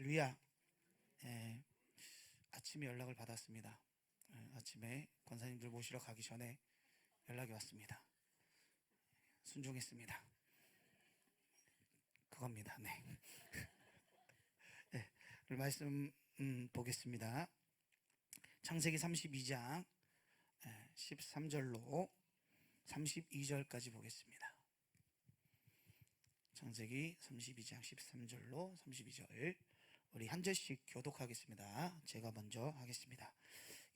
할렐루야. 예, 아침에 연락을 받았습니다. 아침에 권사님들 모시러 가기 전에 연락이 왔습니다. 순종했습니다. 그겁니다. 네. 네, 말씀 보겠습니다. 창세기 32장 13절로 32절까지 보겠습니다. 창세기 32장 13절로 32절 우리 한 절씩 교독하겠습니다. 제가 먼저 하겠습니다.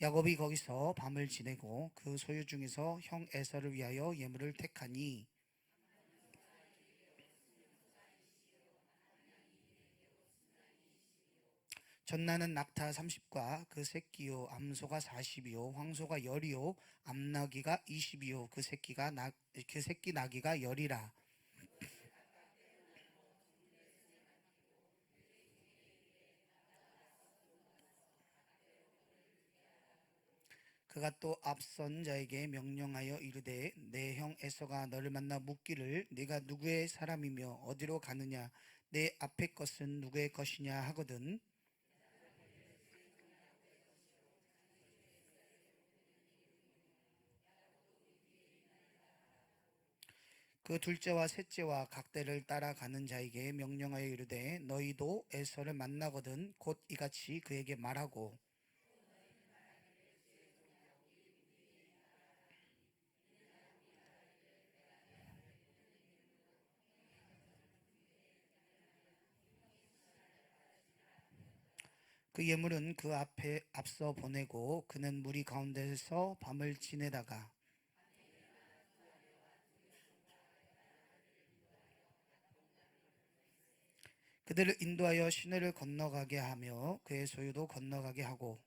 야곱이 거기서 밤을 지내고 그 소유 중에서 형 에서를 위하여 예물을 택하니 전나는 낙타 30과 그 새끼요 암소가 40이요 황소가 10이요 암나귀가 20이요 그 새끼 나귀가 10이라. 그가 또 앞선 자에게 명령하여 이르되 내 형 에서가 너를 만나 묻기를 네가 누구의 사람이며 어디로 가느냐 내 앞의 것은 누구의 것이냐 하거든. 그 둘째와 셋째와 각대를 따라가는 자에게 명령하여 이르되 너희도 에서를 만나거든 곧 이같이 그에게 말하고 그 예물은 그 앞에 앞서 보내고 그는 무리 가운데서 밤을 지내다가 그들을 인도하여 시내를 건너가게 하며 그의 소유도 건너가게 하고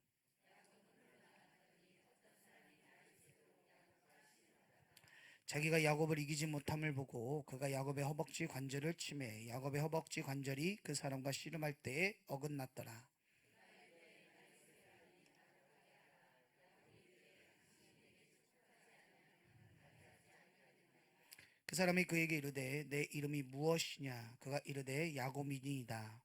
자기가 야곱을 이기지 못함을 보고 그가 야곱의 허벅지 관절을 치매 야곱의 허벅지 관절이 그 사람과 씨름할 때에 어긋났더라. 그 사람이 그에게 이르되 내 이름이 무엇이냐 그가 이르되 야곱이니이다.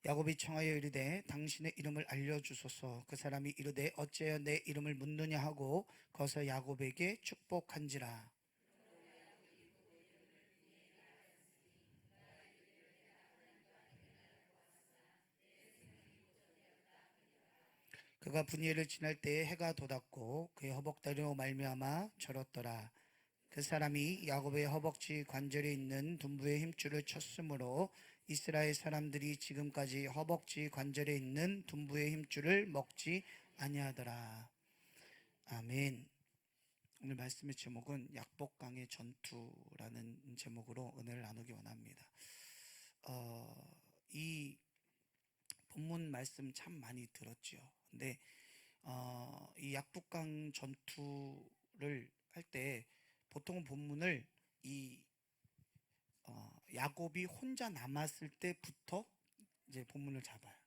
야곱이 청하여 이르되 당신의 이름을 알려주소서. 그 사람이 이르되 어찌하여 내 이름을 묻느냐 하고 거기서 야곱에게 축복한지라. 그가 분이엘을 지날 때에 해가 돋았고 그의 허벅다리로 말미암아 절었더라. 그 사람이 야곱의 허벅지 관절에 있는 둔부의 힘줄을 쳤으므로 이스라엘 사람들이 지금까지 허벅지 관절에 있는 둔부의 힘줄을 먹지 아니하더라. 아멘. 오늘 말씀의 제목은 약복강의 전투라는 제목으로 은혜를 나누기 원합니다. 이 본문 말씀 참 많이 들었죠. 근데 이 약복강 전투를 할 때 보통 본문을 이 야곱이 혼자 남았을 때부터 이제 본문을 잡아요.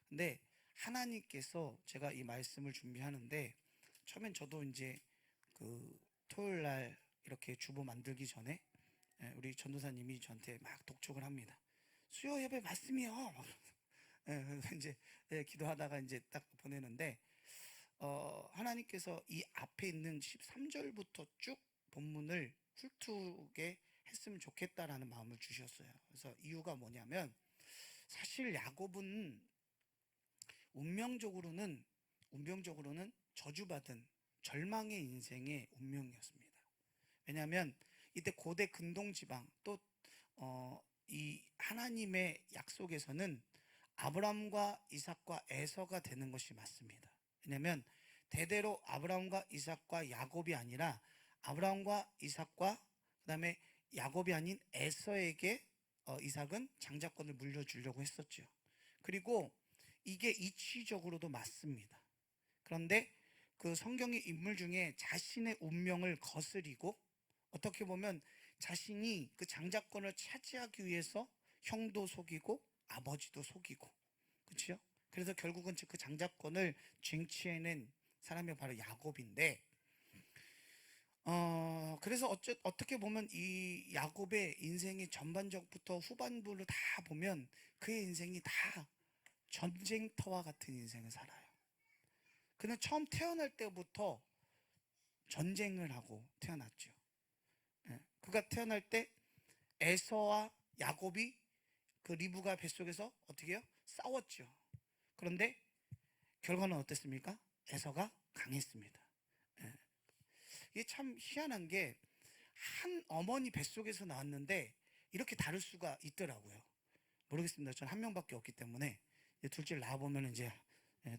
근데 하나님께서 제가 이 말씀을 준비하는데 처음엔 저도 이제 그 토요일 날 이렇게 주보 만들기 전에 우리 전도사님이 저한테 막 독촉을 합니다. 수요 예배 말씀이요. 그래서 이제 기도하다가 이제 딱 보내는데 하나님께서 이 앞에 있는 13절부터 쭉 본문을 훑게 했으면 좋겠다라는 마음을 주셨어요. 그래서 이유가 뭐냐면 사실 야곱은 운명적으로는 저주받은 절망의 인생의 운명이었습니다. 왜냐하면 이때 고대 근동 지방 또 이 하나님의 약속에서는 아브라함과 이삭과 에서가 되는 것이 맞습니다. 왜냐하면 대대로 아브라함과 이삭과 야곱이 아니라 아브라함과 이삭과 그다음에 야곱이 아닌 에서에게 이삭은 장자권을 물려주려고 했었죠. 그리고 이게 이치적으로도 맞습니다. 그런데 그 성경의 인물 중에 자신의 운명을 거스리고 어떻게 보면 자신이 그 장자권을 차지하기 위해서 형도 속이고 아버지도 속이고 그렇죠? 그래서 결국은 그 장자권을 쟁취해낸 사람이 바로 야곱인데 그래서 어떻게 보면 이 야곱의 인생의 전반적부터 후반부를 다 보면 그의 인생이 다 전쟁터와 같은 인생을 살아요. 그는 처음 태어날 때부터 전쟁을 하고 태어났죠. 예. 그가 태어날 때 에서와 야곱이 그 리브가 뱃속에서 어떻게 해요? 싸웠죠. 그런데 결과는 어땠습니까? 에서가 강했습니다. 예. 이게 참 희한한 게 한 어머니 뱃속에서 나왔는데 이렇게 다를 수가 있더라고요. 모르겠습니다. 전 한 명밖에 없기 때문에 둘째를 낳아보면 이제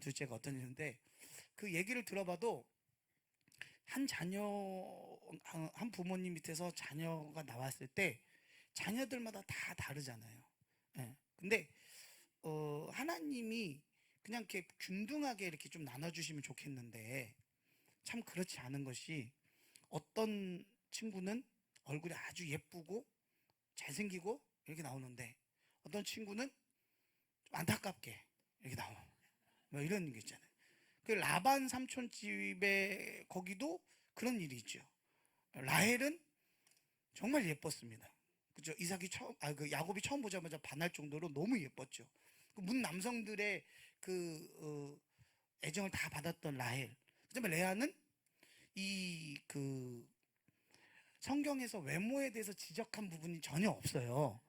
둘째가 어떤 일인데 그 얘기를 들어봐도 한 자녀 한 부모님 밑에서 자녀가 나왔을 때 자녀들마다 다 다르잖아요. 예. 근데 하나님이 그냥 이렇게 균등하게 이렇게 좀 나눠주시면 좋겠는데 참 그렇지 않은 것이 어떤 친구는 얼굴이 아주 예쁘고 잘생기고 이렇게 나오는데 어떤 친구는 좀 안타깝게 이렇게 나와. 뭐 이런 게 있잖아요. 그 라반 삼촌 집에 거기도 그런 일이 있죠. 라헬은 정말 예뻤습니다. 그죠? 이삭이 처음, 그 야곱이 처음 보자마자 반할 정도로 너무 예뻤죠. 문 남성들의 애정을 다 받았던 라헬. 그다음에 레아는 그 성경에서 외모에 대해서 지적한 부분이 전혀 없어요.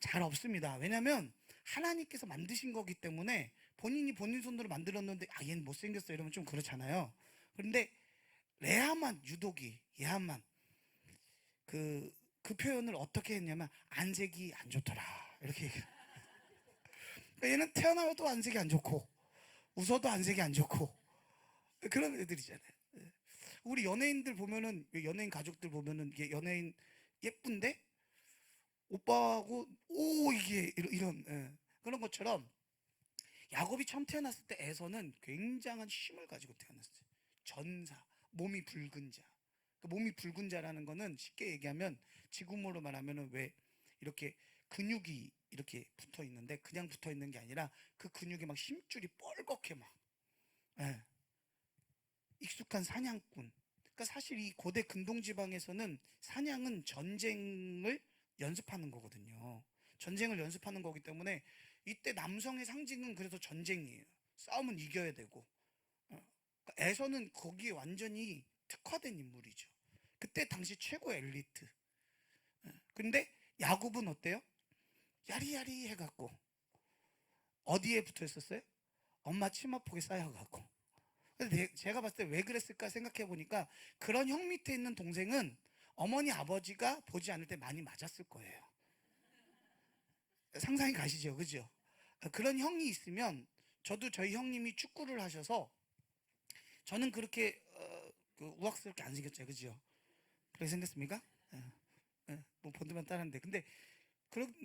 잘 없습니다. 왜냐하면 하나님께서 만드신 거기 때문에 본인이 본인 손으로 만들었는데 얘는 못생겼어 이러면 좀 그렇잖아요. 그런데 레아만 유독이 얘만 그 표현을 어떻게 했냐면 안색이 안 좋더라 이렇게 얘기해요. 그러니까 얘는 태어나도 안색이 안 좋고 웃어도 안색이 안 좋고 그런 애들이잖아요. 우리 연예인들 보면은 연예인 가족들 보면은 이게 연예인 예쁜데 오빠하고 오 이게 이런 그런 것처럼 야곱이 처음 태어났을 때 에서는 굉장한 힘을 가지고 태어났어요. 전사, 몸이 붉은 자. 그 몸이 붉은 자라는 거는 쉽게 얘기하면 지금으로 말하면은 왜 이렇게 근육이 이렇게 붙어 있는데 그냥 붙어 있는 게 아니라 그 근육에 막 힘줄이 뻘겋게 막 예, 익숙한 사냥꾼. 그러니까 사실 이 고대 근동 지방에서는 사냥은 전쟁을 연습하는 거거든요. 전쟁을 연습하는 거기 때문에 이때 남성의 상징은 그래서 전쟁이에요. 싸움은 이겨야 되고. 그러니까 에서는 거기에 완전히 특화된 인물이죠. 그때 당시 최고 엘리트. 근데 야곱은 어때요? 야리야리 해갖고 어디에 붙어 있었어요? 엄마 치마폭에 쌓여갖고. 근데 제가 봤을 때 왜 그랬을까 생각해 보니까 그런 형 밑에 있는 동생은 어머니 아버지가 보지 않을 때 많이 맞았을 거예요. 상상이 가시죠, 그죠? 그런 형이 있으면 저도 저희 형님이 축구를 하셔서 저는 그렇게 그 우악스럽게 안 생겼죠, 그죠? 그렇게 생겼습니까? 뭐 본드만 따는데 근데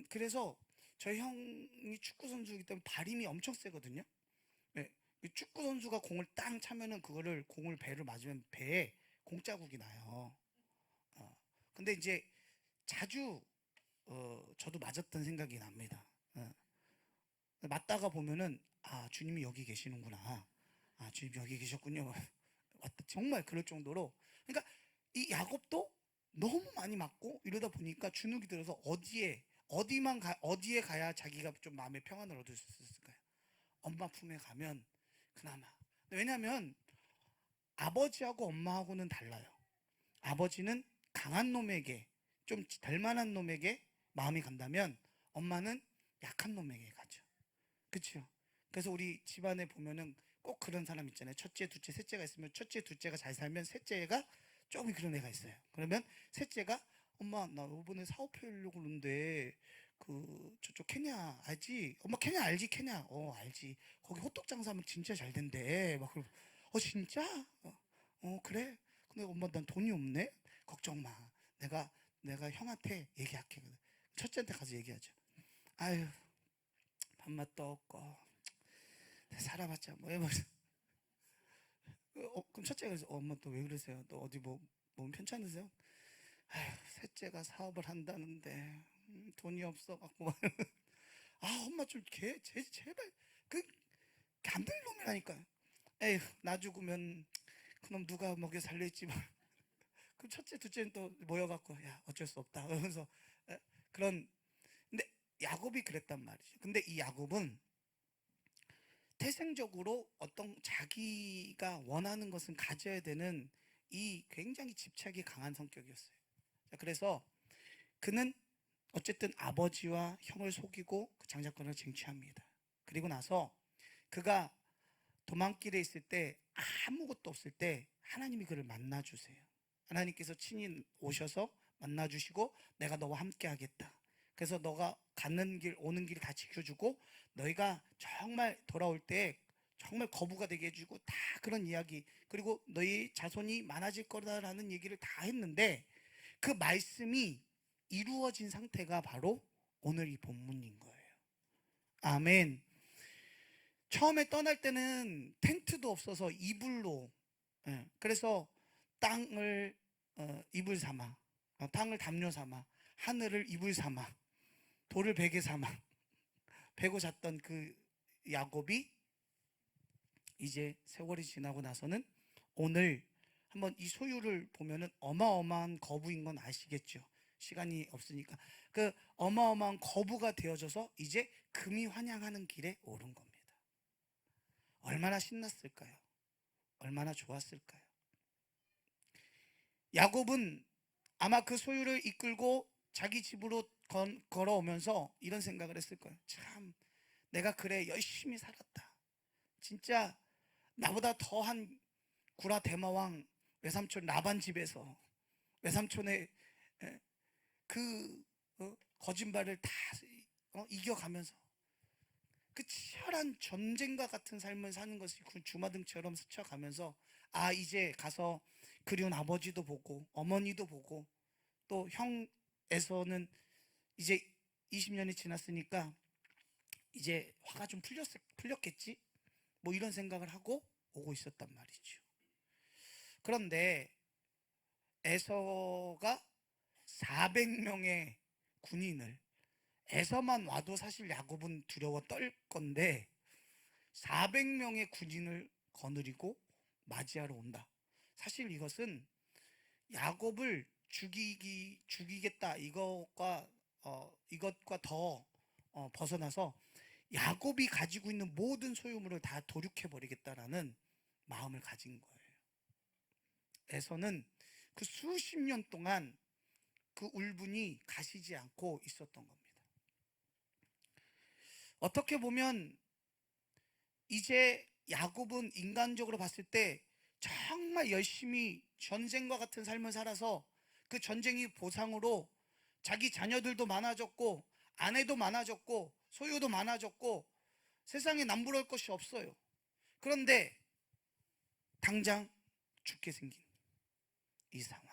그래서 저희 형이 축구 선수이기 때문에 발힘이 엄청 세거든요. 네, 축구 선수가 공을 땅 차면은 그거를 공을 배를 맞으면 배에 공자국이 나요. 근데 이제 자주 저도 맞았던 생각이 납니다. 맞다가 보면은 주님이 여기 계시는구나. 주님이 여기 계셨군요. 정말 그럴 정도로 그러니까 이 야곱도 너무 많이 맞고 이러다 보니까 주눅이 들어서 어디에 가야 자기가 좀 마음의 평안을 얻을 수 있을까요? 엄마 품에 가면 그나마. 왜냐하면 아버지하고 엄마하고는 달라요. 아버지는 강한 놈에게 좀 될 만한 놈에게 마음이 간다면 엄마는 약한 놈에게 가죠. 그렇죠? 그래서 우리 집안에 보면은 꼭 그런 사람 있잖아요. 첫째, 둘째, 셋째가 있으면 첫째, 둘째가 잘 살면 셋째가 조금 그런 애가 있어요. 그러면 셋째가 엄마 나 이번에 사업하려고 그러는데 그 저쪽 케냐 알지? 엄마 케냐 알지? 케냐 알지. 거기 호떡 장사하면 진짜 잘 된대. 막 그러고 진짜? 그래? 근데 엄마 난 돈이 없네. 걱정 마. 내가 형한테 얘기할게. 첫째한테 가서 얘기하죠. 아유 밥맛도 없고 살아봤자 뭐 해봐. 그럼 첫째가 그래서 엄마 또 왜 그러세요? 또 어디 몸 편찮으세요? 아휴 셋째가 사업을 한다는데 돈이 없어갖고 엄마 좀 제발 그 안 될 놈이라니까. 에휴 나 죽으면 그놈 누가 먹여 살릴지 뭐 그 첫째, 둘째는 또 모여갖고 야 어쩔 수 없다 그러면서 그런. 근데 야곱이 그랬단 말이죠. 근데 이 야곱은 태생적으로 어떤 자기가 원하는 것은 가져야 되는 이 굉장히 집착이 강한 성격이었어요. 그래서 그는 어쨌든 아버지와 형을 속이고 그 장자권을 쟁취합니다. 그리고 나서 그가 도망길에 있을 때 아무것도 없을 때 하나님이 그를 만나주세요. 하나님께서 친히 오셔서 만나주시고 내가 너와 함께 하겠다. 그래서 너가 가는 길 오는 길 다 지켜주고 너희가 정말 돌아올 때 정말 거부가 되게 해주고 다 그런 이야기, 그리고 너희 자손이 많아질 거다라는 얘기를 다 했는데 그 말씀이 이루어진 상태가 바로 오늘 이 본문인 거예요. 아멘. 처음에 떠날 때는 텐트도 없어서 이불로, 그래서 땅을 이불 삼아, 땅을 담요 삼아, 하늘을 이불 삼아, 돌을 베개 삼아 베고 잤던 그 야곱이 이제 세월이 지나고 나서는 오늘 한번 이 소유를 보면은 어마어마한 거부인 건 아시겠죠? 시간이 없으니까 그 어마어마한 거부가 되어져서 이제 금이 환영하는 길에 오른 겁니다. 얼마나 신났을까요? 얼마나 좋았을까요? 야곱은 아마 그 소유를 이끌고 자기 집으로 걸어오면서 이런 생각을 했을 거예요. 참 내가 그래 열심히 살았다. 진짜 나보다 더한 구라 대마왕 외삼촌 라반 집에서 외삼촌의 그 거짓말을 다 이겨가면서 그 치열한 전쟁과 같은 삶을 사는 것이 그 주마등처럼 스쳐가면서 아 이제 가서 그리운 아버지도 보고 어머니도 보고 또 형에서는 이제 20년이 지났으니까 이제 화가 좀 풀렸겠지? 뭐 이런 생각을 하고 오고 있었단 말이죠. 그런데 에서가 400명의 군인을, 에서만 와도 사실 야곱은 두려워 떨 건데 400명의 군인을 거느리고 맞이하러 온다. 사실 이것은 야곱을 죽이겠다 이것과 더 벗어나서 야곱이 가지고 있는 모든 소유물을 다 도륙해버리겠다라는 마음을 가진 거예요. 에서는 그 수십 년 동안 그 울분이 가시지 않고 있었던 겁니다. 어떻게 보면 이제 야곱은 인간적으로 봤을 때 정말 열심히 전쟁과 같은 삶을 살아서 그 전쟁이 보상으로 자기 자녀들도 많아졌고 아내도 많아졌고 소유도 많아졌고 세상에 남부러울 것이 없어요. 그런데 당장 죽게 생긴 이 상황.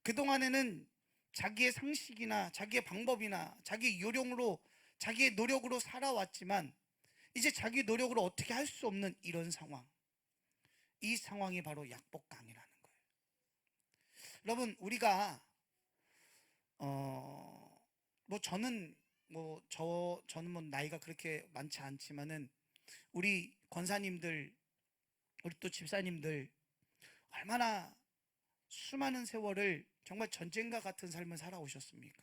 그동안에는 자기의 상식이나 자기의 방법이나 자기의 요령으로 자기의 노력으로 살아왔지만 이제 자기 노력으로 어떻게 할 수 없는 이런 상황. 이 상황이 바로 약복강이라는 거예요. 여러분 우리가 저는 뭐 나이가 그렇게 많지 않지만은 우리 권사님들, 우리 또 집사님들 얼마나 수많은 세월을 정말 전쟁과 같은 삶을 살아오셨습니까?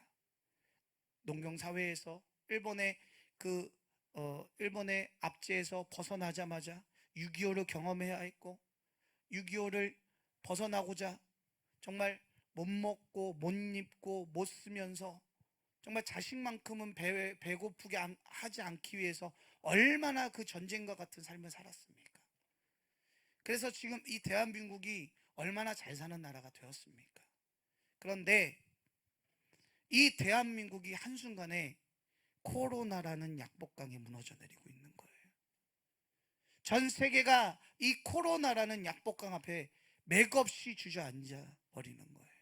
농경사회에서 일본의 압제에서 벗어나자마자 6.25를 경험해야 했고 6.25를 벗어나고자 정말 못 먹고 못 입고 못 쓰면서 정말 자식만큼은 배고프게 하지 않기 위해서 얼마나 그 전쟁과 같은 삶을 살았습니까? 그래서 지금 이 대한민국이 얼마나 잘 사는 나라가 되었습니까? 그런데 이 대한민국이 한순간에 코로나라는 약복강에 무너져 내리고 있는 거예요. 전 세계가 이 코로나라는 약복강 앞에 맥없이 주저앉아 버리는 거예요.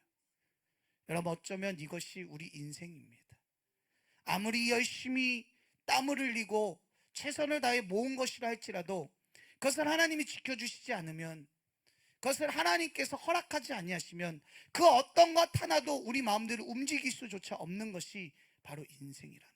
여러분 어쩌면 이것이 우리 인생입니다. 아무리 열심히 땀을 흘리고 최선을 다해 모은 것이라 할지라도 그것을 하나님이 지켜주시지 않으면, 그것을 하나님께서 허락하지 아니하시면 그 어떤 것 하나도 우리 마음대로 움직일 수조차 없는 것이 바로 인생이라는 거예요.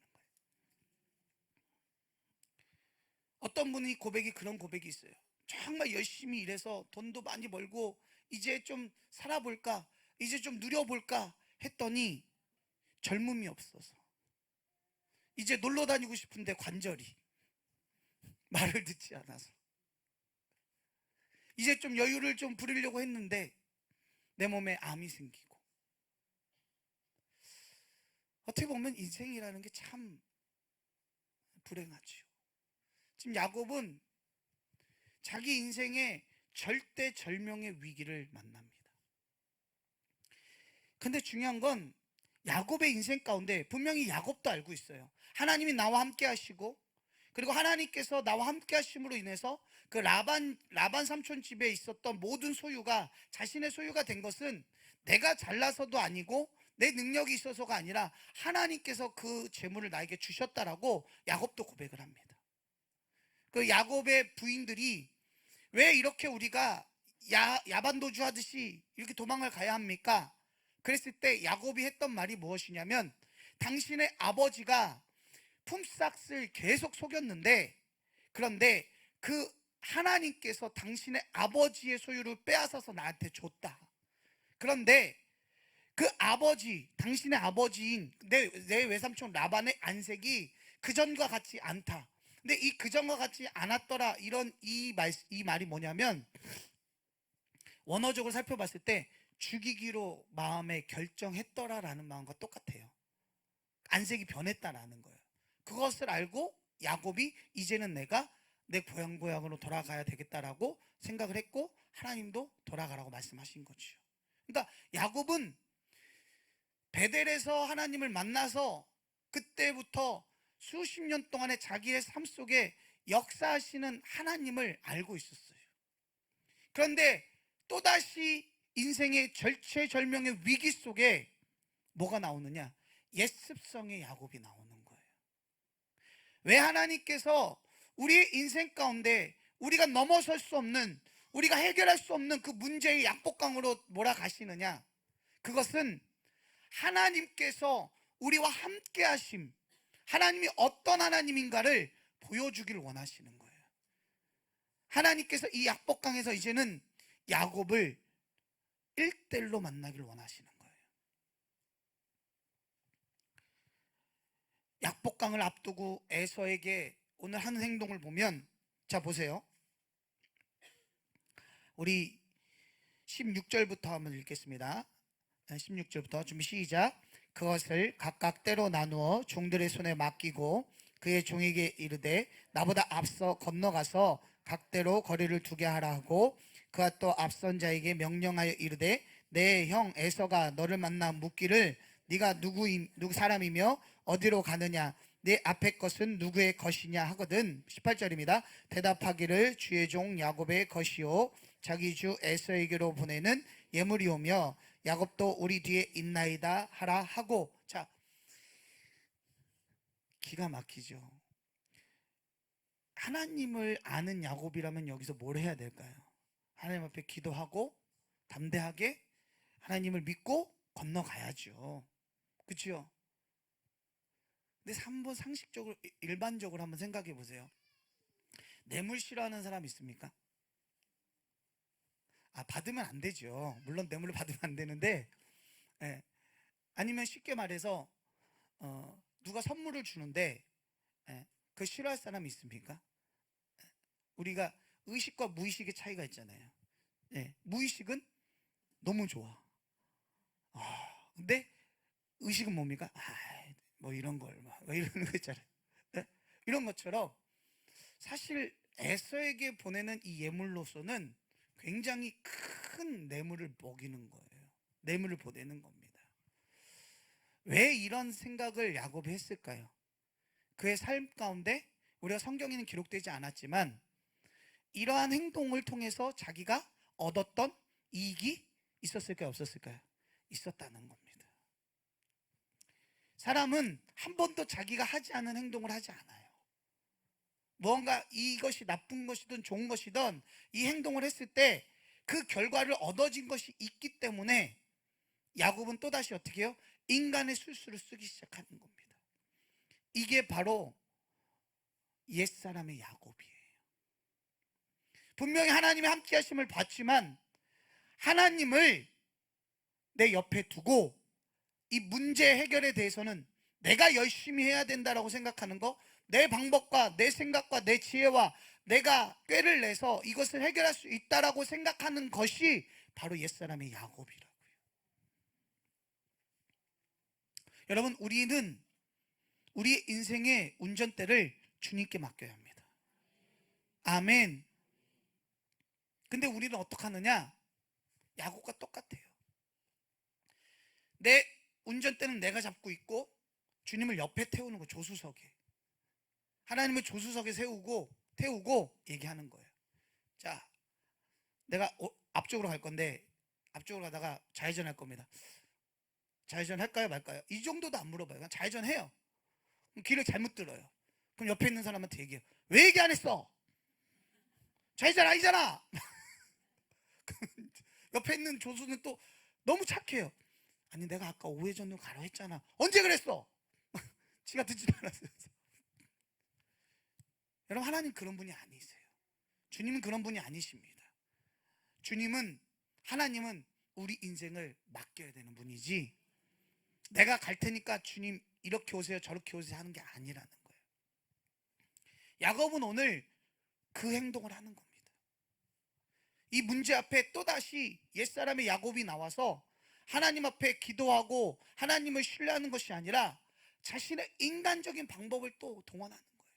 어떤 분이 그런 고백이 있어요. 정말 열심히 일해서 돈도 많이 벌고 이제 좀 살아볼까, 이제 좀 누려볼까 했더니 젊음이 없어서, 이제 놀러 다니고 싶은데 관절이 말을 듣지 않아서, 이제 좀 여유를 좀 부리려고 했는데 내 몸에 암이 생기고. 어떻게 보면 인생이라는 게 참 불행하지요. 지금 야곱은 자기 인생의 절대절명의 위기를 만납니다. 근데 중요한 건 야곱의 인생 가운데 분명히 야곱도 알고 있어요. 하나님이 나와 함께 하시고, 그리고 하나님께서 나와 함께 하심으로 인해서 그 라반 삼촌 집에 있었던 모든 소유가 자신의 소유가 된 것은 내가 잘나서도 아니고 내 능력이 있어서가 아니라 하나님께서 그 재물을 나에게 주셨다라고 야곱도 고백을 합니다. 그 야곱의 부인들이 왜 이렇게 우리가 야반도주 하듯이 이렇게 도망을 가야 합니까? 그랬을 때 야곱이 했던 말이 무엇이냐면, 당신의 아버지가 품삯을 계속 속였는데, 그런데 그 하나님께서 당신의 아버지의 소유를 빼앗아서 나한테 줬다. 그런데 그 아버지, 당신의 아버지인 내 외삼촌 라반의 안색이 그전과 같지 않다. 근데 이 그전과 같지 않았더라, 이 말이 뭐냐면, 원어적으로 살펴봤을 때 죽이기로 마음에 결정했더라라는 마음과 똑같아요. 안색이 변했다라는 거예요. 그것을 알고 야곱이 이제는 내가 내 고향으로 돌아가야 되겠다라고 생각을 했고, 하나님도 돌아가라고 말씀하신 거죠. 그러니까 야곱은 베델에서 하나님을 만나서 그때부터 수십 년 동안의 자기의 삶 속에 역사하시는 하나님을 알고 있었어요. 그런데 또다시 인생의 절체절명의 위기 속에 뭐가 나오느냐? 옛습성의 야곱이 나오는 거예요. 왜 하나님께서 우리의 인생 가운데 우리가 넘어설 수 없는, 우리가 해결할 수 없는 그 문제의 약복강으로 몰아가시느냐? 그것은 하나님께서 우리와 함께 하심, 하나님이 어떤 하나님인가를 보여주기를 원하시는 거예요. 하나님께서 이 약복강에서 이제는 야곱을 1대1로 만나기를 원하시는 거예요. 약복강을 앞두고 에서에게 오늘 하는 행동을 보면, 자 보세요. 우리 16절부터 한번 읽겠습니다. 16절부터 준비 시작. 그것을 각각 때로 나누어 종들의 손에 맡기고 그의 종에게 이르되 나보다 앞서 건너가서 각대로 거리를 두게 하라 하고, 그가 또 앞선 자에게 명령하여 이르되 내 형 에서가 너를 만나 묻기를 네가 누구 사람이며 어디로 가느냐, 내 앞에 것은 누구의 것이냐 하거든. 18절입니다. 대답하기를 주의 종 야곱의 것이요 자기 주 에서에게로 보내는 예물이오며 야곱도 우리 뒤에 있나이다 하라 하고. 자, 기가 막히죠. 하나님을 아는 야곱이라면 여기서 뭘 해야 될까요? 하나님 앞에 기도하고 담대하게 하나님을 믿고 건너가야죠. 그렇죠? 근데 한번 상식적으로, 일반적으로 한번 생각해 보세요. 뇌물 싫어하는 사람 있습니까? 받으면 안 되죠. 물론 뇌물을 받으면 안 되는데, 예. 아니면 쉽게 말해서 누가 선물을 주는데, 예, 그 싫어할 사람이 있습니까? 우리가 의식과 무의식의 차이가 있잖아요. 예, 무의식은 너무 좋아. 근데 의식은 뭡니까? 뭐 이런 걸, 뭐 이러는 거 있잖아요. 예? 이런 것처럼 사실 에서에게 보내는 이 예물로서는 굉장히 큰 뇌물을 먹이는 거예요. 뇌물을 보내는 겁니다. 왜 이런 생각을 야곱이 했을까요? 그의 삶 가운데 우리가 성경에는 기록되지 않았지만 이러한 행동을 통해서 자기가 얻었던 이익이 있었을까요? 없었을까요? 있었다는 겁니다. 사람은 한 번도 자기가 하지 않은 행동을 하지 않아요. 무언가 이것이 나쁜 것이든 좋은 것이든 이 행동을 했을 때 그 결과를 얻어진 것이 있기 때문에 야곱은 또다시 어떻게 해요? 인간의 술수를 쓰기 시작하는 겁니다. 이게 바로 옛사람의 야곱이에요. 분명히 하나님의 함께 하심을 봤지만 하나님을 내 옆에 두고 이 문제 해결에 대해서는 내가 열심히 해야 된다라고 생각하는 거, 내 방법과 내 생각과 내 지혜와 내가 꾀를 내서 이것을 해결할 수 있다라고 생각하는 것이 바로 옛사람의 야곱이라고요. 여러분, 우리는 우리의 인생의 운전대를 주님께 맡겨야 합니다. 아멘. 근데 우리는 어떻게 하느냐? 야곱과 똑같아요. 내 운전대는 내가 잡고 있고 주님을 옆에 태우는 거, 조수석에. 하나님을 조수석에 태우고 얘기하는 거예요. 자, 내가 앞쪽으로 갈 건데 앞쪽으로 가다가 좌회전할 겁니다. 좌회전 할까요 말까요? 이 정도도 안 물어봐요. 그냥 좌회전해요. 그럼 길을 잘못 들어요. 그럼 옆에 있는 사람한테 얘기해요. 왜 얘기 안 했어? 좌회전 아니잖아. 옆에 있는 조수는 또 너무 착해요. 아니, 내가 아까 우회전으로 가라 했잖아. 언제 그랬어? 지가 듣지도 않았어요. 여러분, 하나님 그런 분이 아니세요. 주님은 그런 분이 아니십니다. 하나님은 우리 인생을 맡겨야 되는 분이지, 내가 갈 테니까 주님 이렇게 오세요 저렇게 오세요 하는 게 아니라는 거예요. 야곱은 오늘 그 행동을 하는 겁니다. 이 문제 앞에 또다시 옛사람의 야곱이 나와서 하나님 앞에 기도하고 하나님을 신뢰하는 것이 아니라 자신의 인간적인 방법을 또 동원하는 거예요.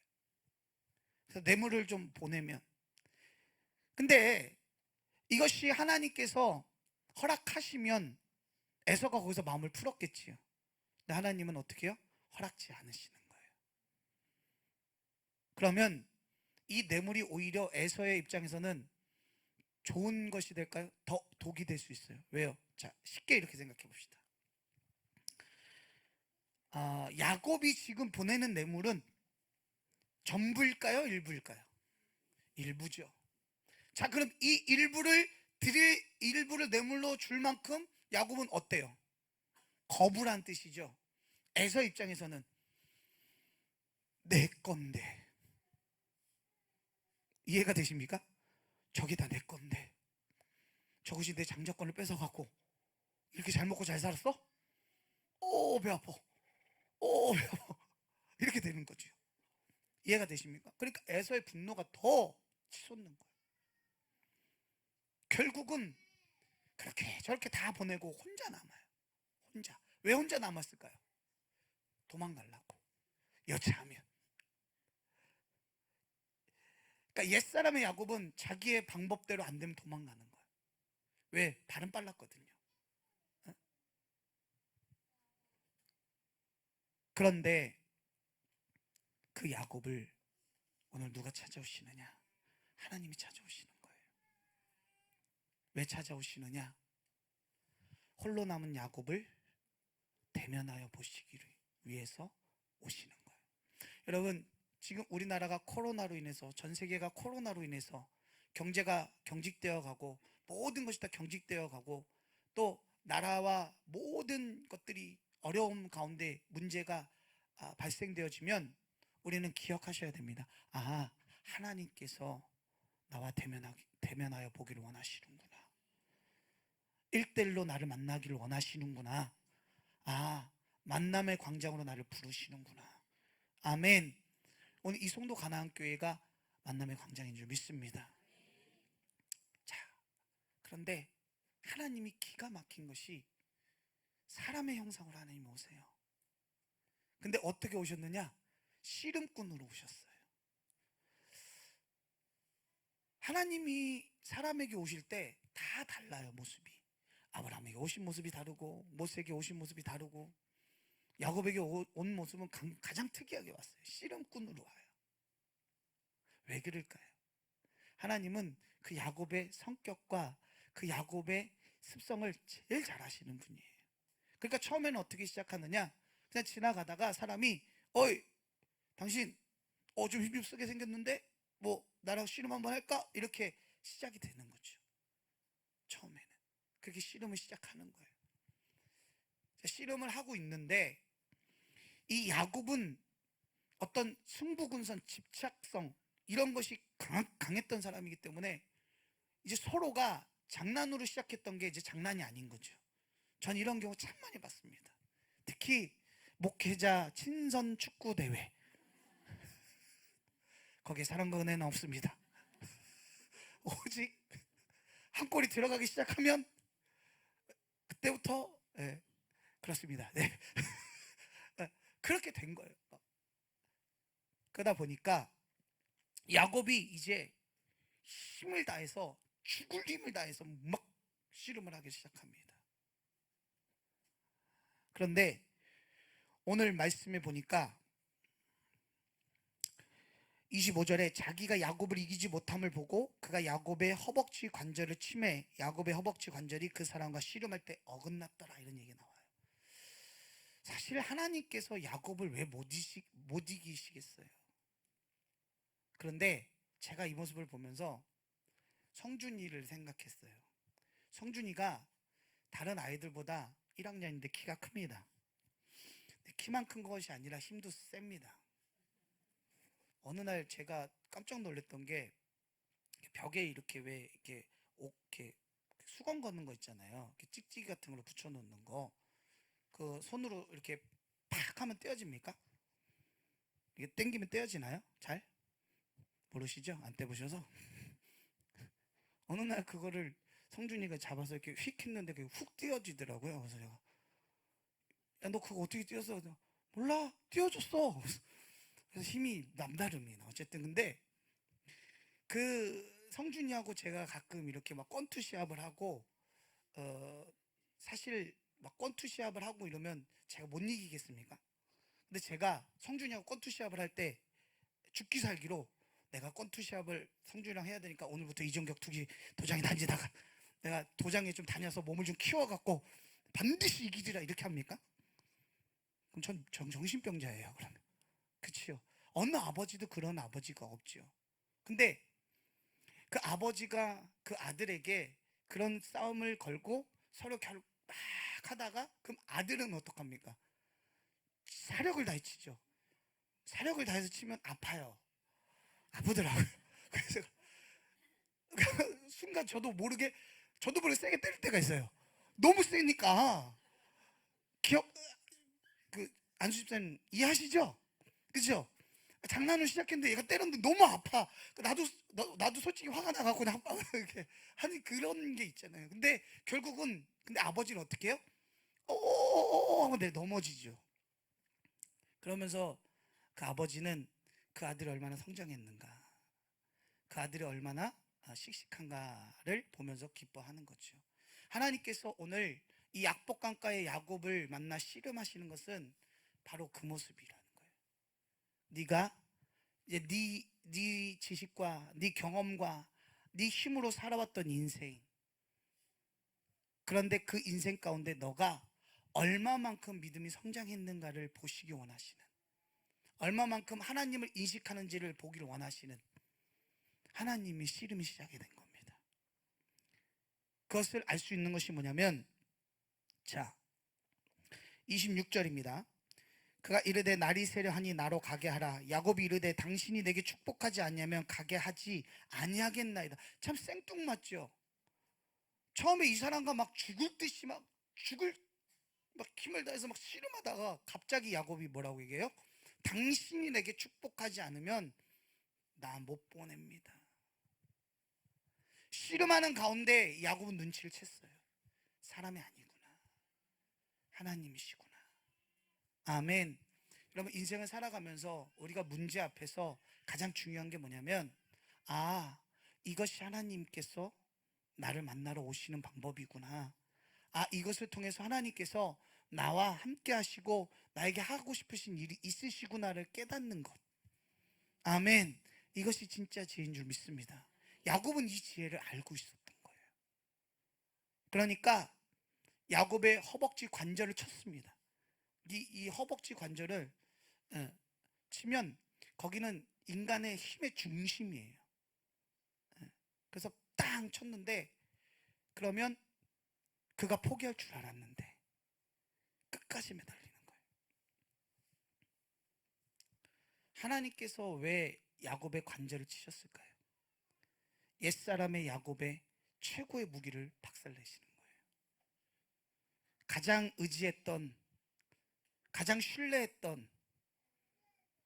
그래서 뇌물을 좀 보내면, 근데 이것이 하나님께서 허락하시면 에서가 거기서 마음을 풀었겠지요. 근데 하나님은 어떻게 해요? 허락지 않으시는 거예요. 그러면 이 뇌물이 오히려 에서의 입장에서는 좋은 것이 될까요? 더 독이 될 수 있어요. 왜요? 자, 쉽게 이렇게 생각해 봅시다. 야곱이 지금 보내는 뇌물은 전부일까요? 일부일까요? 일부죠. 자, 그럼 이 일부를 뇌물로 줄 만큼 야곱은 어때요? 거부란 뜻이죠. 에서 입장에서는 내 건데. 이해가 되십니까? 저게 다 내 건데, 저것이 내 장자권을 뺏어갖고 이렇게 잘 먹고 잘 살았어? 오, 배 아파. 오, 배 아파. 이렇게 되는 거죠. 이해가 되십니까? 그러니까 에서의 분노가 더 치솟는 거예요. 결국은 그렇게 저렇게 다 보내고 혼자 남아요. 혼자. 왜 혼자 남았을까요? 도망가려고. 여차하면. 그러니까 옛사람의 야곱은 자기의 방법대로 안 되면 도망가는 거예요. 왜? 발은 빨랐거든요. 그런데 그 야곱을 오늘 누가 찾아오시느냐? 하나님이 찾아오시는 거예요. 왜 찾아오시느냐? 홀로 남은 야곱을 대면하여 보시기를 위해서 오시는 거예요. 여러분, 지금 우리나라가 코로나로 인해서, 전 세계가 코로나로 인해서 경제가 경직되어 가고 모든 것이 다 경직되어 가고, 또 나라와 모든 것들이 어려움 가운데 문제가 발생되어지면 우리는 기억하셔야 됩니다. 하나님께서 나와 대면하여 보기를 원하시는구나. 1대1로 나를 만나기를 원하시는구나. 만남의 광장으로 나를 부르시는구나. 아멘. 오늘 이 송도 가나안교회가 만남의 광장인 줄 믿습니다. 자, 그런데 하나님이 기가 막힌 것이 사람의 형상으로 하나님 오세요. 근데 어떻게 오셨느냐? 씨름꾼으로 오셨어요. 하나님이 사람에게 오실 때 다 달라요, 모습이. 아브라함에게 오신 모습이 다르고, 모세에게 오신 모습이 다르고, 야곱에게 온 모습은 가장 특이하게 왔어요. 씨름꾼으로 와요. 왜 그럴까요? 하나님은 그 야곱의 성격과 그 야곱의 습성을 제일 잘 아시는 분이에요. 그러니까 처음에는 어떻게 시작하느냐? 그냥 지나가다가 사람이 어이, 당신 좀 힘쓰게 생겼는데 뭐 나랑 씨름 한번 할까? 이렇게 시작이 되는 거죠. 처음에는 그렇게 씨름을 시작하는 거예요. 씨름을 하고 있는데 이 야곱은 어떤 승부군선, 집착성 이런 것이 강했던 사람이기 때문에 이제 서로가 장난으로 시작했던 게 이제 장난이 아닌 거죠. 전 이런 경우 참 많이 봤습니다. 특히 목회자 친선 축구 대회, 거기에 사랑과 은혜는 없습니다. 오직 한 골이 들어가기 시작하면 그때부터, 그렇습니다. 네. 그렇게 된 거예요. 그러다 보니까 야곱이 이제 힘을 다해서, 죽을 힘을 다해서 막 씨름을 하기 시작합니다. 그런데 오늘 말씀에 보니까 25절에 자기가 야곱을 이기지 못함을 보고 그가 야곱의 허벅지 관절을 치매 야곱의 허벅지 관절이 그 사람과 씨름할 때 어긋났더라, 이런 얘기 나와요. 사실 하나님께서 야곱을 왜 못 이기시겠어요? 그런데 제가 이 모습을 보면서 성준이를 생각했어요. 성준이가 다른 아이들보다 1학년인데 키가 큽니다. 키만 큰 것이 아니라 힘도 셉니다. 어느 날 제가 깜짝 놀랐던 게, 벽에 이렇게 왜 이렇게 수건 거는 거 있잖아요. 이렇게 찍찍이 같은 걸로 붙여 놓는 거. 그 손으로 이렇게 팍 하면 떼어집니까? 이게 당기면 떼어지나요? 잘? 모르시죠? 안 떼보셔서. 어느 날 그거를 성준이가 잡아서 이렇게 휙 했는데 그게 훅 떼어지더라고요. 그래서 제가, 야, 너 그거 어떻게 떼었어? 몰라, 떼어졌어. 그래서 힘이 남다릅니다. 어쨌든 근데 그 성준이하고 제가 가끔 이렇게 막 권투 시합을 하고, 사실 막 권투 시합을 하고 이러면 제가 못 이기겠습니까? 근데 제가 성준이하고 권투 시합을 할 때 죽기 살기로, 내가 권투 시합을 성준이랑 해야 되니까 오늘부터 이종격 투기 도장에 다니다가 내가 도장에 좀 다녀서 몸을 좀 키워갖고 반드시 이기리라, 이렇게 합니까? 그럼 전 정신병자예요, 그러면. 그치요? 어느 아버지도 그런 아버지가 없지요. 근데 그 아버지가 그 아들에게 그런 싸움을 걸고 서로 막 하다가, 그럼 아들은 어떡합니까? 사력을 다해 치죠. 사력을 다해서 치면 아파요. 아프더라고요. 그래서 순간 저도 모르게 세게 때릴 때가 있어요. 너무 세니까. 기억, 안수 집사님 이해하시죠? 그죠? 장난을 시작했는데 얘가 때렸는데 너무 아파. 나도 솔직히 화가 나갖고 이렇게 하는 그런 게 있잖아요. 근데 결국은, 근데 아버지는 어떻게 해요? 하고 넘어지죠. 그러면서 그 아버지는 그 아들이 얼마나 성장했는가, 그 아들이 얼마나 씩씩한가를 보면서 기뻐하는 거죠. 하나님께서 오늘 이 약복강가의 야곱을 만나 씨름하시는 것은 바로 그 모습이라는 거예요. 네가 이제 네 지식과 네 경험과 네 힘으로 살아왔던 인생, 그런데 그 인생 가운데 너가 얼마만큼 믿음이 성장했는가를 보시기 원하시는, 얼마만큼 하나님을 인식하는지를 보기를 원하시는 하나님의 씨름이 시작이 된 겁니다. 그것을 알 수 있는 것이 뭐냐면, 자, 26절입니다. 그가 이르되 날이 새려하니 나로 가게 하라. 야곱이 이르되 당신이 내게 축복하지 않냐면 가게 하지 아니하겠나이다. 참 생뚱맞죠. 처음에 이 사람과 막 죽을 듯이 막 힘을 다해서 막 씨름하다가 갑자기 야곱이 뭐라고 얘기해요? 당신이 내게 축복하지 않으면 나 못 보냅니다. 씨름하는 가운데 야곱은 눈치를 챘어요. 사람이 아니구나, 하나님이시구나. 아멘. 여러분, 인생을 살아가면서 우리가 문제 앞에서 가장 중요한 게 뭐냐면, 이것이 하나님께서 나를 만나러 오시는 방법이구나. 이것을 통해서 하나님께서 나와 함께 하시고 나에게 하고 싶으신 일이 있으시구나를 깨닫는 것. 아멘. 이것이 진짜 지혜인 줄 믿습니다. 야곱은 이 지혜를 알고 있었던 거예요. 그러니까 야곱의 허벅지 관절을 쳤습니다. 이 허벅지 관절을 치면 거기는 인간의 힘의 중심이에요. 그래서 땅 쳤는데, 그러면 그가 포기할 줄 알았는데 끝까지 매달리는 거예요. 하나님께서 왜 야곱의 관절을 치셨을까요? 옛사람의 야곱의 최고의 무기를 박살내시는 거예요. 가장 의지했던, 가장 신뢰했던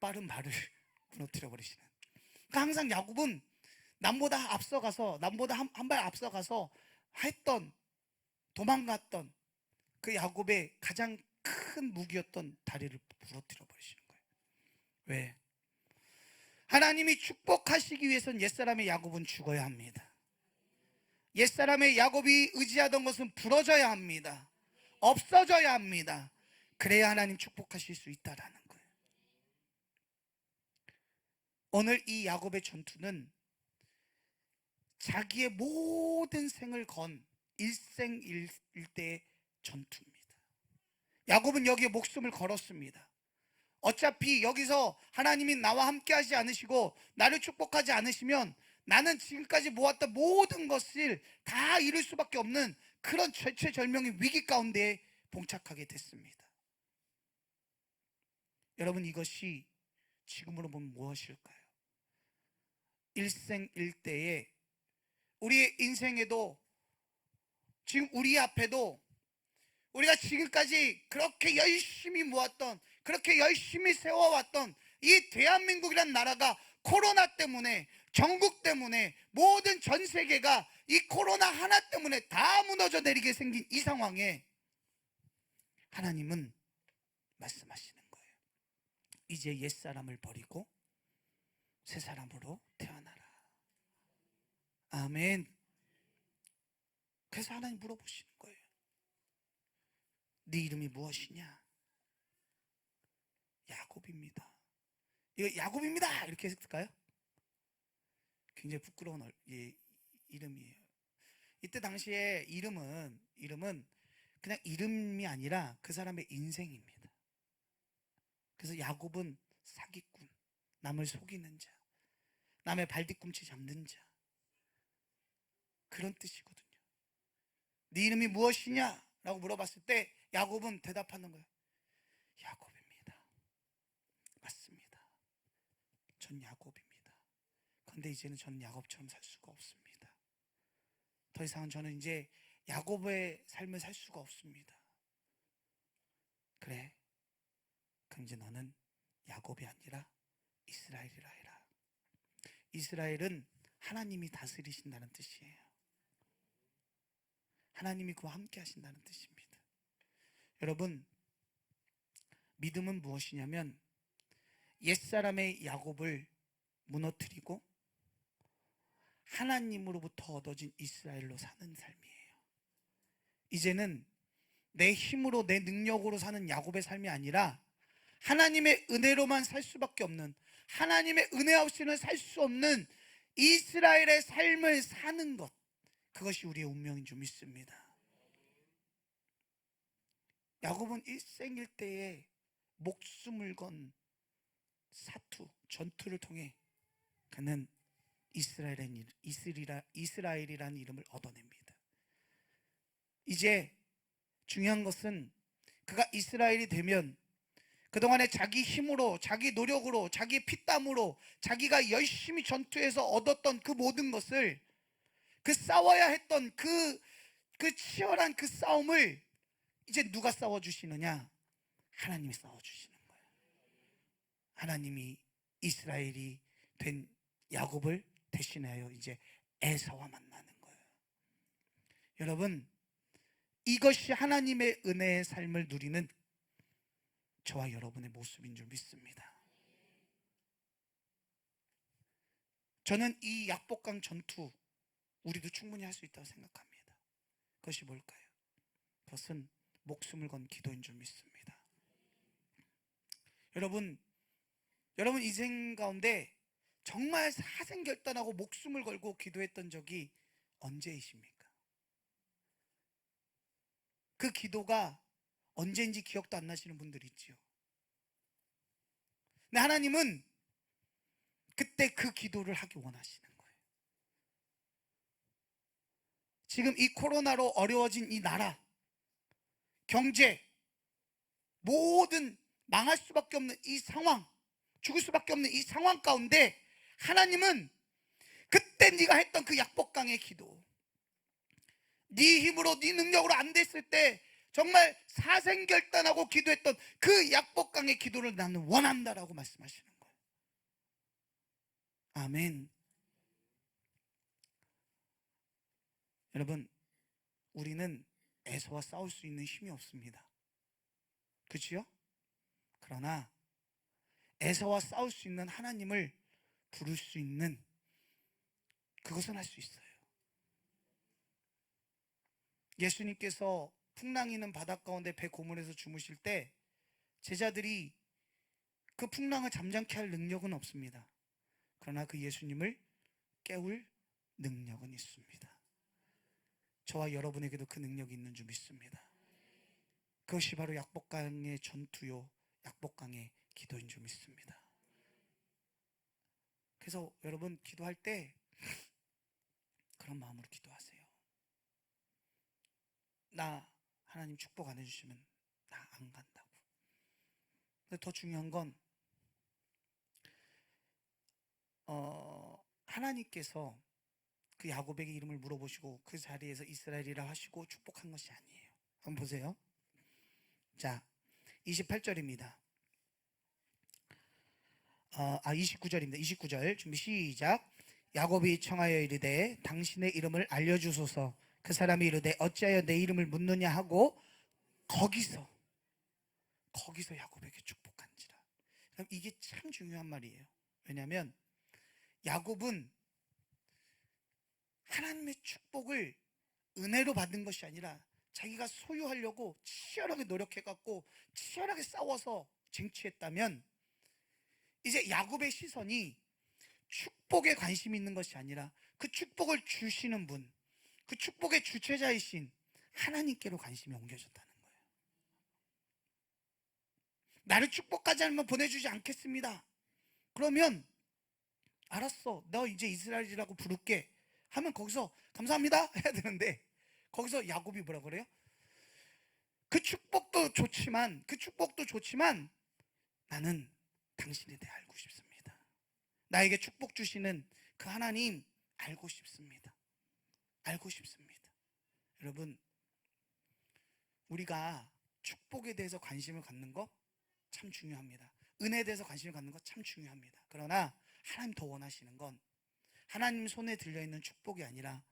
빠른 발을 무너뜨려 버리시는. 그러니까 항상 야곱은 남보다 앞서가서, 남보다 한 발 앞서가서 했던, 도망갔던 그 야곱의 가장 큰 무기였던 다리를 부러뜨려 버리시는 거예요. 왜? 하나님이 축복하시기 위해서는 옛사람의 야곱은 죽어야 합니다. 옛사람의 야곱이 의지하던 것은 부러져야 합니다. 없어져야 합니다. 그래야 하나님 축복하실 수 있다라는 거예요. 오늘 이 야곱의 전투는 자기의 모든 생을 건 일생일대의 전투입니다. 야곱은 여기에 목숨을 걸었습니다. 어차피 여기서 하나님이 나와 함께 하지 않으시고 나를 축복하지 않으시면 나는 지금까지 모았던 모든 것을 다 잃을 수밖에 없는 그런 절체절명의 위기 가운데 봉착하게 됐습니다. 여러분, 이것이 지금으로 보면 무엇일까요? 일생일대에 우리의 인생에도, 지금 우리 앞에도 우리가 지금까지 그렇게 열심히 모았던, 그렇게 열심히 세워왔던 이 대한민국이란 나라가 코로나 때문에, 전국 때문에, 모든 전 세계가 이 코로나 하나 때문에 다 무너져 내리게 생긴 이 상황에 하나님은 말씀하시는 거예요. 이제 옛사람을 버리고 새 사람으로 태어나라. 아멘. 그래서 하나님 물어보시는 거예요. 네 이름이 무엇이냐? 야곱입니다. 이거 야곱입니다 이렇게 했을까요? 굉장히 부끄러운 이름이에요. 이때 당시에 이름은 그냥 이름이 아니라 그 사람의 인생입니다. 그래서 야곱은 사기꾼, 남을 속이는 자, 남의 발뒤꿈치 잡는 자, 그런 뜻이거든요. 네 이름이 무엇이냐? 라고 물어봤을 때 야곱은 대답하는 거예요. 야곱입니다. 맞습니다. 전 야곱입니다. 그런데 이제는 저는 야곱처럼 살 수가 없습니다. 더 이상은 저는 이제 야곱의 삶을 살 수가 없습니다. 그래, 그럼 이제 너는 야곱이 아니라 이스라엘이라 해라. 이스라엘은 하나님이 다스리신다는 뜻이에요. 하나님이 그와 함께 하신다는 뜻입니다. 여러분, 믿음은 무엇이냐면 옛사람의 야곱을 무너뜨리고 하나님으로부터 얻어진 이스라엘로 사는 삶이에요. 이제는 내 힘으로, 내 능력으로 사는 야곱의 삶이 아니라 하나님의 은혜로만 살 수밖에 없는, 하나님의 은혜 없이는 살 수 없는 이스라엘의 삶을 사는 것, 그것이 우리의 운명인 줄 믿습니다. 야곱은 일생일대에 목숨을 건 사투, 전투를 통해 그는 이스라엘이라는 이름을 얻어냅니다. 이제 중요한 것은 그가 이스라엘이 되면 그동안에 자기 힘으로, 자기 노력으로, 자기 피땀으로 자기가 열심히 전투해서 얻었던 그 모든 것을, 그 싸워야 했던 그 치열한 그 싸움을 이제 누가 싸워주시느냐? 하나님이 싸워주시는 거예요. 하나님이 이스라엘이 된 야곱을 대신하여 이제 에사와 만나는 거예요. 여러분, 이것이 하나님의 은혜의 삶을 누리는 저와 여러분의 모습인 줄 믿습니다. 저는 이 약복강 전투 우리도 충분히 할 수 있다고 생각합니다. 그것이 뭘까요? 그것은 목숨을 건 기도인 줄 믿습니다. 여러분 인생 가운데 정말 사생결단하고 목숨을 걸고 기도했던 적이 언제이십니까? 그 기도가 언제인지 기억도 안 나시는 분들이 있지요. 근데 하나님은 그때 그 기도를 하기 원하시는 거예요. 지금 이 코로나로 어려워진 이 나라, 경제, 모든 망할 수밖에 없는 이 상황, 죽을 수밖에 없는 이 상황 가운데 하나님은 그때 네가 했던 그 약복강의 기도, 네 힘으로 네 능력으로 안 됐을 때 정말 사생결단하고 기도했던 그 약복강의 기도를 나는 원한다라고 말씀하시는 거예요. 아멘. 여러분, 우리는 에서와 싸울 수 있는 힘이 없습니다. 그렇지요? 그러나 에서와 싸울 수 있는 하나님을 부를 수 있는 그것은 할 수 있어요. 예수님께서 풍랑이는 바닷 가운데 배 고문에서 주무실 때 제자들이 그 풍랑을 잠잠케 할 능력은 없습니다. 그러나 그 예수님을 깨울 능력은 있습니다. 저와 여러분에게도 그 능력이 있는 줄 믿습니다. 그것이 바로 약복강의 전투요, 약복강의 기도인 줄 믿습니다. 그래서 여러분 기도할 때 그런 마음으로 기도하세요. 나 하나님 축복 안 해주시면 나 안 간다고. 근데 더 중요한 건 하나님께서 그 야곱에게 이름을 물어보시고 그 자리에서 이스라엘이라 하시고 축복한 것이 아니에요. 한번 보세요. 자, 28절입니다. 29절입니다. 29절 준비 시작. 야곱이 청하여 이르되 당신의 이름을 알려주소서. 그 사람이 이르되 어찌하여 내 이름을 묻느냐 하고 거기서 야곱에게 축복한지라. 그럼 이게 참 중요한 말이에요. 왜냐하면 야곱은 하나님의 축복을 은혜로 받은 것이 아니라 자기가 소유하려고 치열하게 노력해갖고 치열하게 싸워서 쟁취했다면, 이제 야곱의 시선이 축복에 관심이 있는 것이 아니라 그 축복을 주시는 분, 그 축복의 주체자이신 하나님께로 관심이 옮겨졌다는 거예요. 나를 축복하지 않으면 보내주지 않겠습니다. 그러면 알았어, 너 이제 이스라엘이라고 부를게 하면 거기서 감사합니다 해야 되는데, 거기서 야곱이 뭐라 그래요? 그 축복도 좋지만 나는 당신에 대해 알고 싶습니다. 나에게 축복 주시는 그 하나님 알고 싶습니다. 알고 싶습니다. 여러분, 우리가 축복에 대해서 관심을 갖는 거 참 중요합니다. 은혜에 대해서 관심을 갖는 거 참 중요합니다. 그러나 하나님 더 원하시는 건 하나님 손에 들려있는 축복이 아니라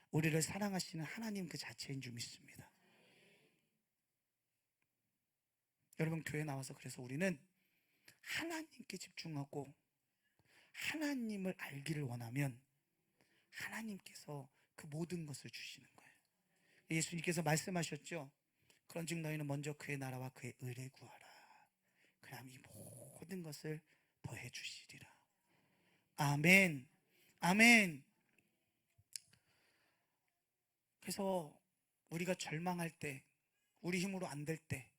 우리를 사랑하시는 하나님 그 자체인 줄 믿습니다. 여러분, 교회 나와서 그래서 우리는 하나님께 집중하고 하나님을 알기를 원하면 하나님께서 그 모든 것을 주시는 거예요. 예수님께서 말씀하셨죠. 그런즉 너희는 먼저 그의 나라와 그의 의를 구하라. 그럼 이 모든 것을 더해 주시리라. 아멘. 아멘. 그래서 우리가 절망할 때, 우리 힘으로 안 될 때,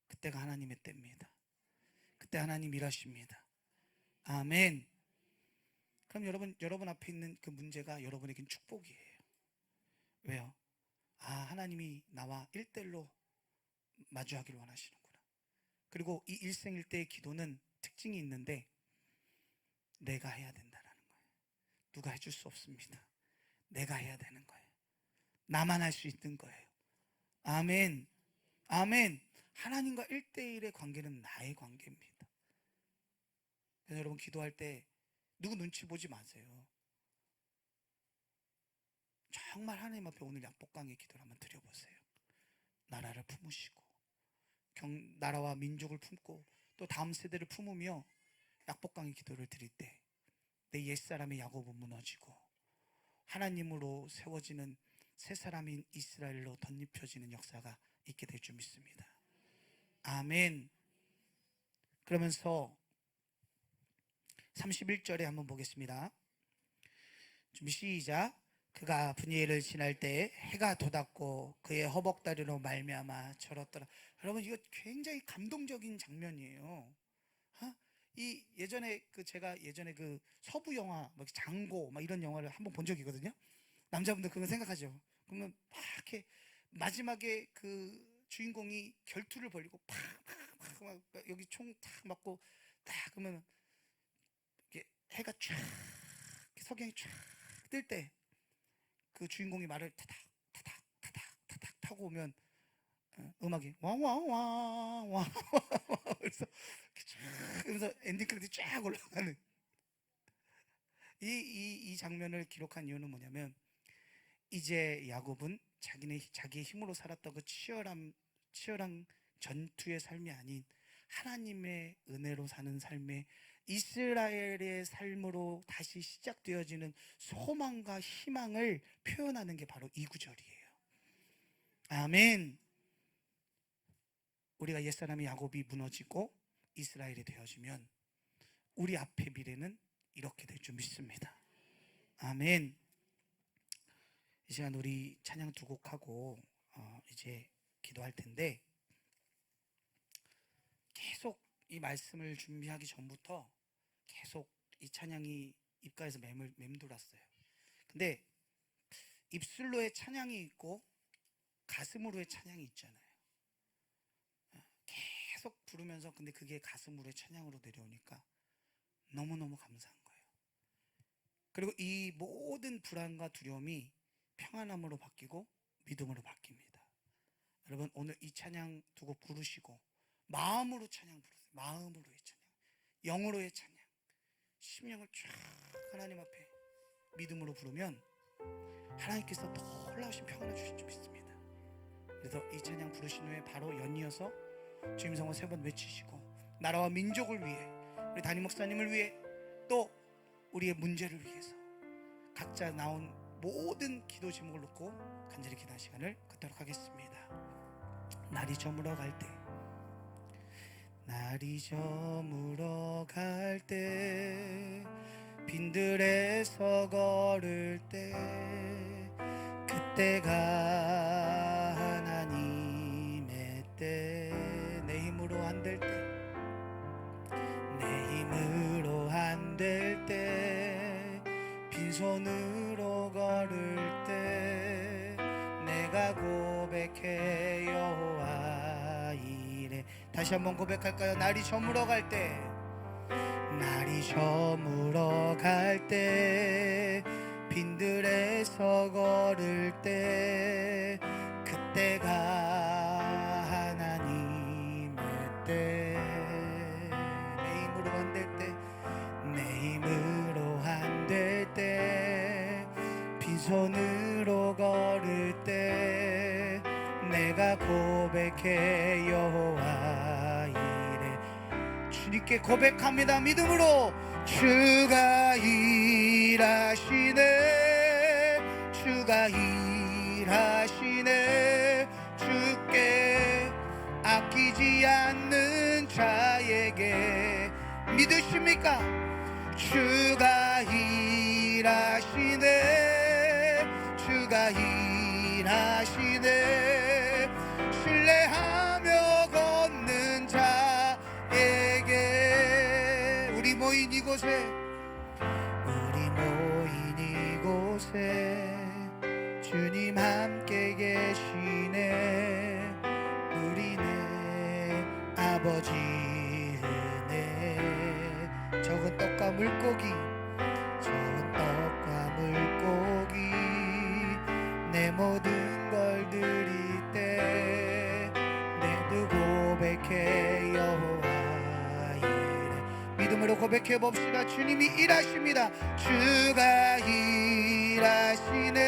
그때가 하나님의 때입니다. 그때 하나님 일하십니다. 아멘. 그럼 여러분 앞에 있는 그 문제가 여러분에겐 축복이에요. 왜요? 하나님이 나와 1대1로 마주하길 원하시는구나. 그리고 이 일생일대의 기도는 특징이 있는데 내가 해야 된다라는 거예요. 누가 해줄 수 없습니다. 내가 해야 되는 거예요. 나만 할 수 있는 거예요. 아멘. 아멘. 하나님과 1대1의 관계는 나의 관계입니다. 그래서 여러분 기도할 때 누구 눈치 보지 마세요. 정말 하나님 앞에 오늘 약복강의 기도를 한번 드려보세요. 나라를 품으시고 나라와 민족을 품고 또 다음 세대를 품으며 약복강의 기도를 드릴 때 내 옛사람의 야곱은 무너지고 하나님으로 세워지는 새 사람인 이스라엘로 덧입혀지는 역사가 있게 될 줄 믿습니다. 아멘. 그러면서 31절에 한번 보겠습니다. 준비 시작. 그가 분예를 지날 때 해가 돋았고 그의 허벅다리로 말미암아 절었더라. 여러분, 이거 굉장히 감동적인 장면이에요. 이 예전에 제가 예전에 그 서부 영화 막 장고 막 이런 영화를 한번 본 적이 있거든요. 남자분들 그거 생각하죠. 그러면 막 이렇게 마지막에 그 주인공이 결투를 벌이고 팍팍팍 막 여기 총 탁 맞고 딱 그러면 이렇게 해가 쫙 석양이 쫙 뜰 때 그 주인공이 말을 타닥 타닥 타고 오면 음악이 와와와와 그래서 그래서 엔딩 크레딧 쫙 올라가는 이 장면을 기록한 이유는 뭐냐면, 이제 야곱은 자기의 힘으로 살았던 그 치열한 전투의 삶이 아닌 하나님의 은혜로 사는 삶의, 이스라엘의 삶으로 다시 시작되어지는 소망과 희망을 표현하는 게 바로 이 구절이에요. 아멘. 우리가 옛사람의 야곱이 무너지고 이스라엘이 되어지면 우리 앞의 미래는 이렇게 될 줄 믿습니다. 아멘. 이 시간 우리 찬양 두 곡하고 이제 기도할 텐데, 계속 이 말씀을 준비하기 전부터 계속 이 찬양이 입가에서 맴돌았어요. 근데 입술로의 찬양이 있고 가슴으로의 찬양이 있잖아요. 계속 부르면서, 근데 그게 가슴으로의 찬양으로 내려오니까 너무너무 감사한 거예요. 그리고 이 모든 불안과 두려움이 평안함으로 바뀌고 믿음으로 바뀝니다. 여러분, 오늘 이 찬양 두 곡 부르시고 마음으로 찬양 부르세요. 마음으로의 찬양, 영으로의 찬양, 심령을 쫙 하나님 앞에 믿음으로 부르면 하나님께서 놀라우신 평안을 주신 줄 믿습니다. 그래서 이 찬양 부르신 후에 바로 연이어서 주님 성호 3번 외치시고, 나라와 민족을 위해, 우리 담임 목사님을 위해, 또 우리의 문제를 위해서 각자 나온 모든 기도 제목을 놓고 간절히 기도하는 시간을 갖도록 하겠습니다. 날이 저물어 갈 때, 날이 저물어 갈 때, 빈들에서 걸을 때, 그때가 하나님의 때, 내 힘으로 안 될 때, 내 힘으로 안 될 때, 빈손으로 걸을 때, 내가 고백해 여호와 이래. 다시 한번 고백할까요? 날이 저물어 갈 때, 날이 저물어 갈 때, 빈들에서 걸을 때, 그때가 하나님의 때, 내 힘으로 안 될 때, 내 힘으로 안 될 때, 빈손으로 걸을 때, 내가 고백해 여호와 이래. 주님께 고백합니다. 믿음으로. 주가 일하시네, 주가 일하시네, 주께 아끼지 않는 자에게. 믿으십니까? 주가 일하시네, 주가 일하시네, 신뢰하며 걷는 자에게. 우리 모인 이곳에, 우리 모인 이곳에 주님 함께 계시네. 우리네 아버지 은혜, 적은 떡과 물고기, 적은 떡과 물고기, 내 모든 걸 드릴 때, 내도 고백해 여호와 이래. 믿음으로 고백해 봅시다. 주님이 일하십니다. 주가 일하시네,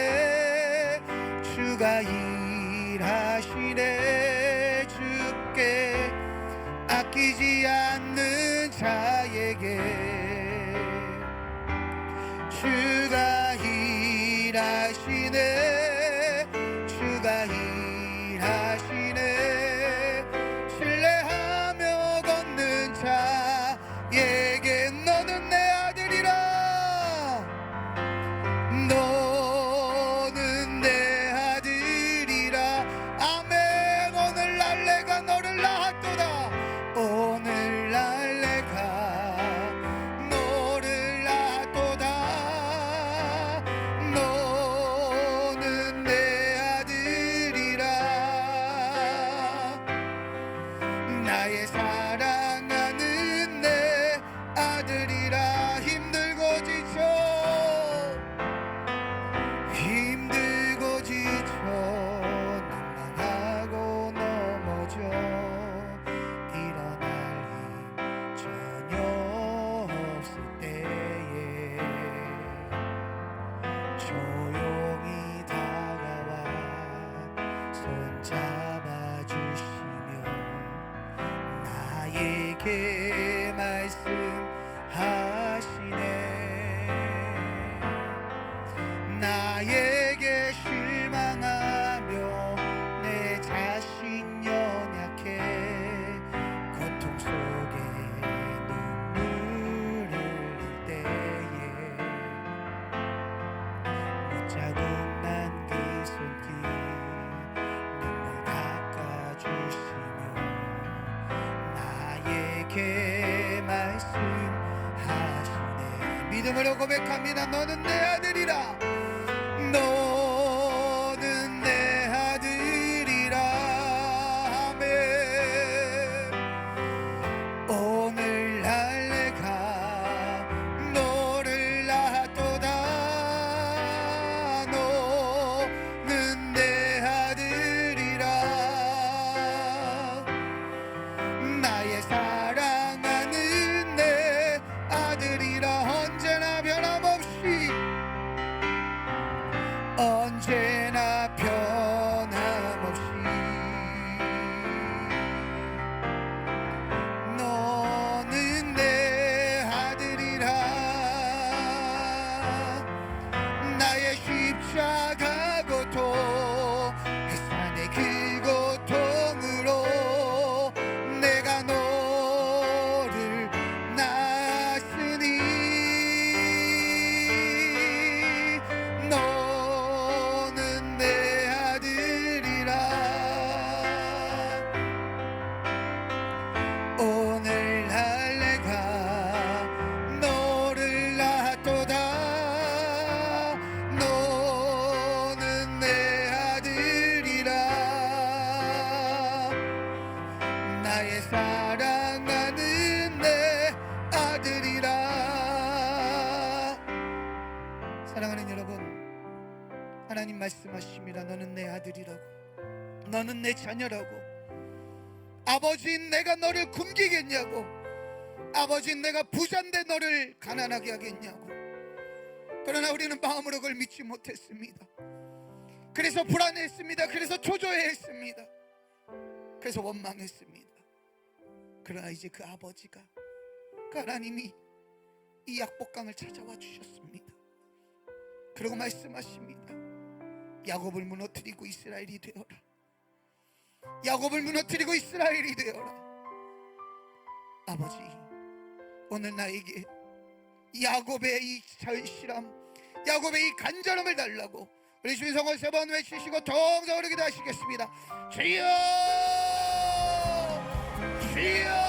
주가 일하시네, 주께 아끼지 않는 자에게. 주가 일하시네, 주가 일하시네, 신뢰하며 걷는 자에게. 너는 내 아들이라, 너는 내 아들이라. 아멘. 오늘날 내가 너를 낳았도다, 오늘날 내가 너를 낳았도다, 너는 나에게 말씀하시네. 나에게 실망하며 내 자신 연약해 고통 속에 눈물을 흘릴 때에 못자국 난 그 손길 눈물 닦아주시며 나에게 말씀하시네. 믿음으로 고백합니다. 너는 내 아들이라. 너는 내 아들이라. 아멘. 오늘날 내가 너를 낳았도다. 너는 내 아들이라. 나의 사랑하는 내 아들이라. 언제나 변함없이 언제나 변함없이 너는 내 아들이라. 나의 십자가 고통 햇산의 그 고통으로 내가 너를 낳았으니 너는 내 아들이라. 오늘날 내가 너를 낳았도다. 너는 내 아들이라. 나의 사랑하는 내 아들이라. 사랑하는 여러분, 하나님 말씀하십니다. 너는 내 아들이라고. 너는 내 자녀라고. 아버지인 내가 너를 굶기겠냐고. 아버지인 내가 부자인데 너를 가난하게 하겠냐고. 그러나 우리는 마음으로 그걸 믿지 못했습니다. 그래서 불안했습니다. 그래서 초조해했습니다. 그래서 원망했습니다. 그러나 이제 그 아버지가, 그 하나님이 이 약복강을 찾아와 주셨습니다. 그리고 말씀하십니다. 야곱을 무너뜨리고 이스라엘이 되어라. 야곱을 무너뜨리고 이스라엘이 되어라. 아버지, 오늘 나에게 야곱의 이 절실함, 야곱의 이 간절함을 달라고 우리 주의 성을 3번 외치시고 동성으로 기도하시겠습니다. 주여, 주여.